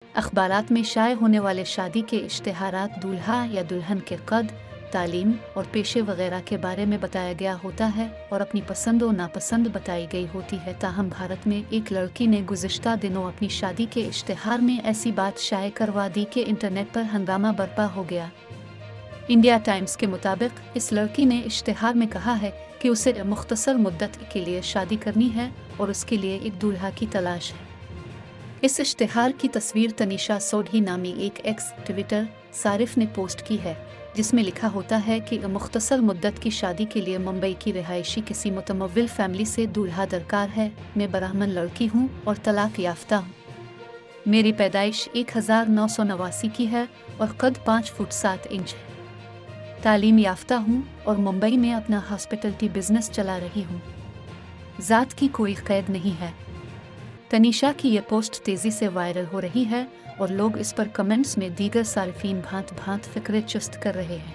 अखबारात में शाये होने वाले शादी के इश्तेहारात दूल्हा या दुल्हन के कद, तालीम और पेशे वगैरह के बारे में बताया गया होता है और अपनी पसंद और नापसंद बताई गई होती है। ताहम भारत में एक लड़की ने गुज़िश्ता दिनों अपनी शादी के इश्तेहार में ऐसी बात शाये करवा दी कि इंटरनेट पर हंगामा बरपा हो गया। इंडिया टाइम्स के मुताबिक इस लड़की ने इश्तेहार में कहा है कि उसे मुख्तसर मुद्दत के लिए शादी करनी है और उसके लिए एक दूल्हा की तलाश है। इस इश्तेहार की तस्वीर तनीषा सोढी नामी एक एक्स ट्विटर सारिफ ने पोस्ट की है, जिसमें लिखा होता है कि मुख्तसर मुद्दत की शादी के लिए मुंबई की रिहायशी किसी मुतमव्विल फैमिली से दूल्हा दरकार है। मैं ब्राह्मण लड़की हूँ और तलाक याफ्ता हूँ। मेरी पैदाइश 1989 की है और कद 5 फुट 7 इंच है। तालीम याफ्ता हूँ और मुंबई में अपना हॉस्पिटलिटी बिजनेस चला रही हूँ। ज़ात की कोई कैद नहीं है। तनीषा की ये पोस्ट तेज़ी से वायरल हो रही है और लोग इस पर कमेंट्स में दीगर सारिफीन भांत भांत फ़िक्रे चुस्त कर रहे हैं।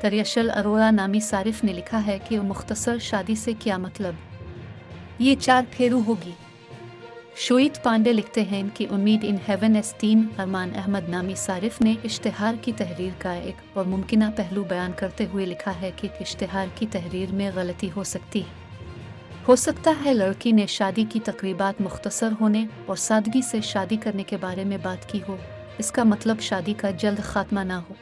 तरियशल अरोड़ा नामी सारिफ ने लिखा है कि मुख्तसर शादी से क्या मतलब, ये 4 फेरू होगी। शोइत पांडे लिखते हैं कि उम्मीद इन हेवन एस 3। अरमान अहमद नामी सारिफ ने इश्तेहार की तहरीर का एक और मुमकिना पहलू बयान करते हुए लिखा है कि इश्तेहार की तहरीर में गलती हो सकती है। हो सकता है लड़की ने शादी की तकरीबात मुख्तसर होने और सादगी से शादी करने के बारे में बात की हो। इसका मतलब शादी का जल्द खात्मा ना हो।